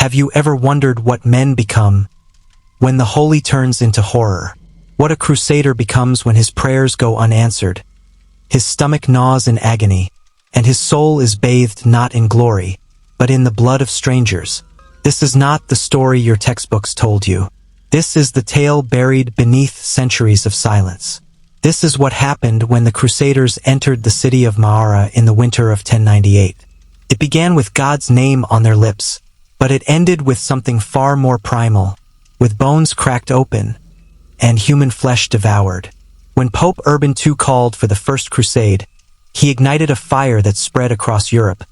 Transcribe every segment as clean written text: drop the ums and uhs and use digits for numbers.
Have you ever wondered what men become when the holy turns into horror? What a crusader becomes when his prayers go unanswered, his stomach gnaws in agony, and his soul is bathed not in glory, but in the blood of strangers. This is not the story your textbooks told you. This is the tale buried beneath centuries of silence. This is what happened when the Crusaders entered the city of Arra in the winter of 1098. It began with God's name on their lips, but it ended with something far more primal, with bones cracked open and human flesh devoured. When Pope Urban II called for the First Crusade, he ignited a fire that spread across Europe,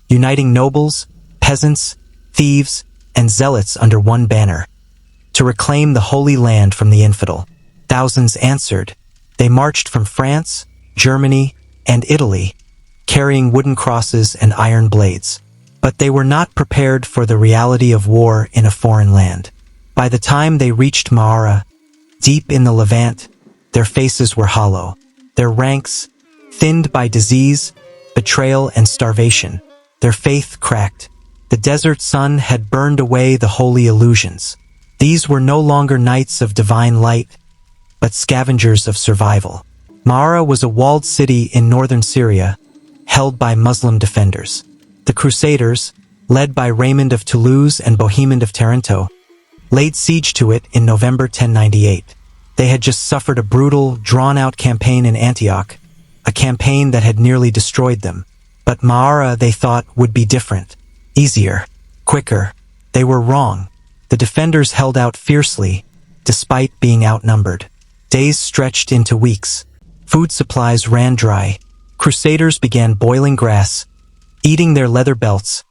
uniting nobles, peasants, thieves, and zealots under one banner, to reclaim the Holy Land from the infidel. Thousands answered. They marched from France, Germany, and Italy, carrying wooden crosses and iron blades. But they were not prepared for the reality of war in a foreign land. By the time they reached Arra, deep in the Levant, their faces were hollow, their ranks thinned by disease, betrayal, and starvation. Their faith cracked. The desert sun had burned away the holy illusions. These were no longer knights of divine light, but scavengers of survival. Arra was a walled city in northern Syria, held by Muslim defenders. The Crusaders, led by Raymond of Toulouse and Bohemond of Taranto, laid siege to it in November 1098. They had just suffered a brutal, drawn-out campaign in Antioch, a campaign that had nearly destroyed them. But Arra, they thought, would be different, easier, quicker. They were wrong. The defenders held out fiercely, despite being outnumbered. Days stretched into weeks. Food supplies ran dry. Crusaders began boiling grass, eating their leather belts,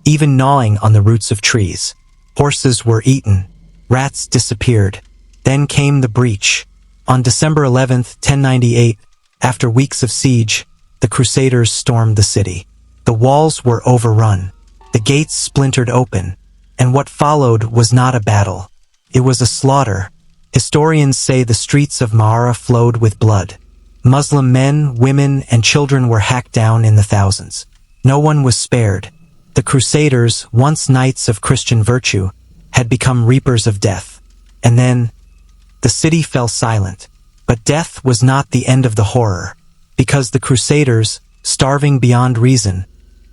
even gnawing on the roots of trees. Horses were eaten. Rats disappeared. Then came the breach. On December 11th, 1098, after weeks of siege, the Crusaders stormed the city. The walls were overrun. The gates splintered open. And what followed was not a battle. It was a slaughter. Historians say the streets of Arra flowed with blood. Muslim men, women, and children were hacked down in the thousands. No one was spared. The Crusaders, once knights of Christian virtue, had become reapers of death. And then, the city fell silent. But death was not the end of the horror, because the Crusaders, starving beyond reason,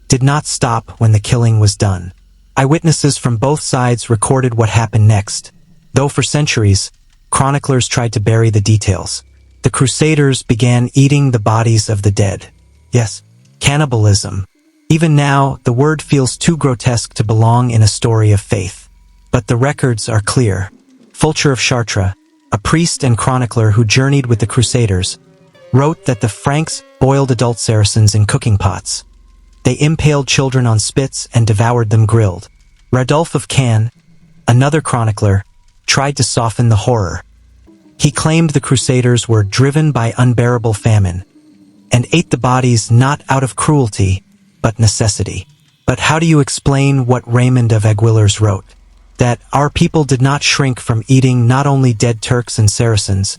did not stop when the killing was done. Eyewitnesses from both sides recorded what happened next, though for centuries, chroniclers tried to bury the details. The Crusaders began eating the bodies of the dead. Yes, cannibalism. Even now, the word feels too grotesque to belong in a story of faith. But the records are clear. Fulcher of Chartres, a priest and chronicler who journeyed with the Crusaders, wrote that the Franks boiled adult Saracens in cooking pots. They impaled children on spits and devoured them grilled. Radulf of Caen, another chronicler, tried to soften the horror. He claimed the Crusaders were driven by unbearable famine and ate the bodies not out of cruelty, but necessity. But how do you explain what Raymond of Aguilers wrote? That our people did not shrink from eating not only dead Turks and Saracens,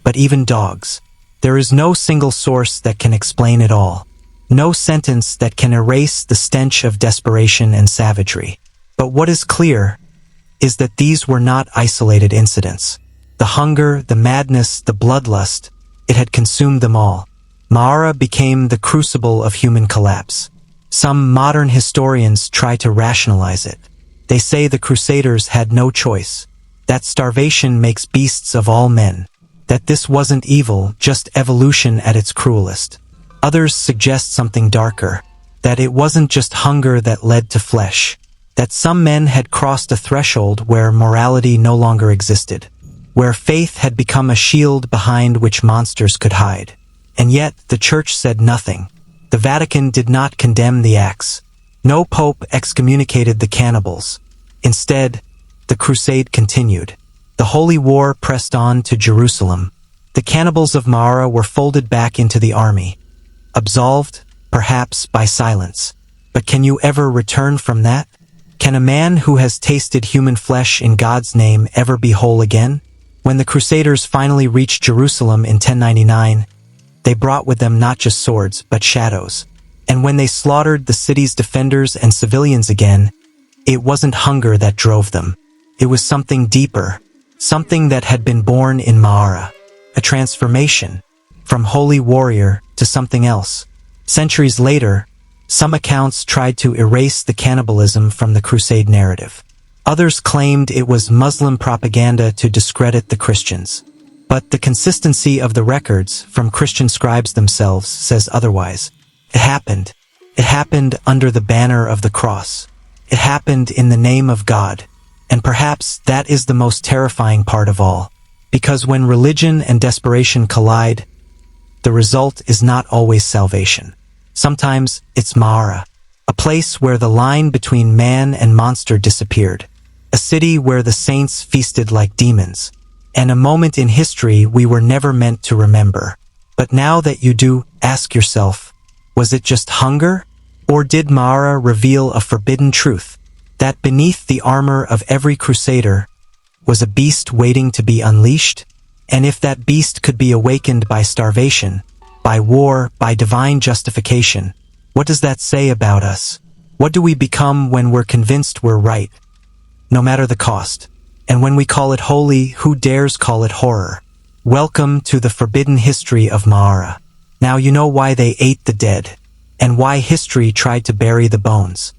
but even dogs. There is no single source that can explain it all. No sentence that can erase the stench of desperation and savagery. But what is clear is that these were not isolated incidents. The hunger, the madness, the bloodlust, it had consumed them all. Arra became the crucible of human collapse. Some modern historians try to rationalize it. They say the Crusaders had no choice, that starvation makes beasts of all men, that this wasn't evil, just evolution at its cruelest. Others suggest something darker, that it wasn't just hunger that led to flesh, that some men had crossed a threshold where morality no longer existed, where faith had become a shield behind which monsters could hide. And yet, the Church said nothing. The Vatican did not condemn the acts. No pope excommunicated the cannibals. Instead, the crusade continued. The holy war pressed on to Jerusalem. The cannibals of Arra were folded back into the army. Absolved, perhaps, by silence. But can you ever return from that? Can a man who has tasted human flesh in God's name ever be whole again? When the Crusaders finally reached Jerusalem in 1099, they brought with them not just swords, but shadows. And when they slaughtered the city's defenders and civilians again, It wasn't hunger that drove them. It was something deeper, something that had been born in Arra, a transformation, from holy warrior to something else. Centuries later, some accounts tried to erase the cannibalism from the Crusade narrative. Others claimed it was Muslim propaganda to discredit the Christians. But the consistency of the records from Christian scribes themselves says otherwise. It happened. It happened under the banner of the cross. It happened in the name of God. And perhaps that is the most terrifying part of all. Because when religion and desperation collide, the result is not always salvation. Sometimes it's Arra, a place where the line between man and monster disappeared, a city where the saints feasted like demons, and a moment in history we were never meant to remember. But now that you do, ask yourself, was it just hunger? Or did Arra reveal a forbidden truth, that beneath the armor of every crusader was a beast waiting to be unleashed? And if that beast could be awakened by starvation, by war, by divine justification, what does that say about us? What do we become when we're convinced we're right, no matter the cost? And when we call it holy, who dares call it horror? Welcome to the forbidden history of Arra. Now you know why they ate the dead, and why history tried to bury the bones.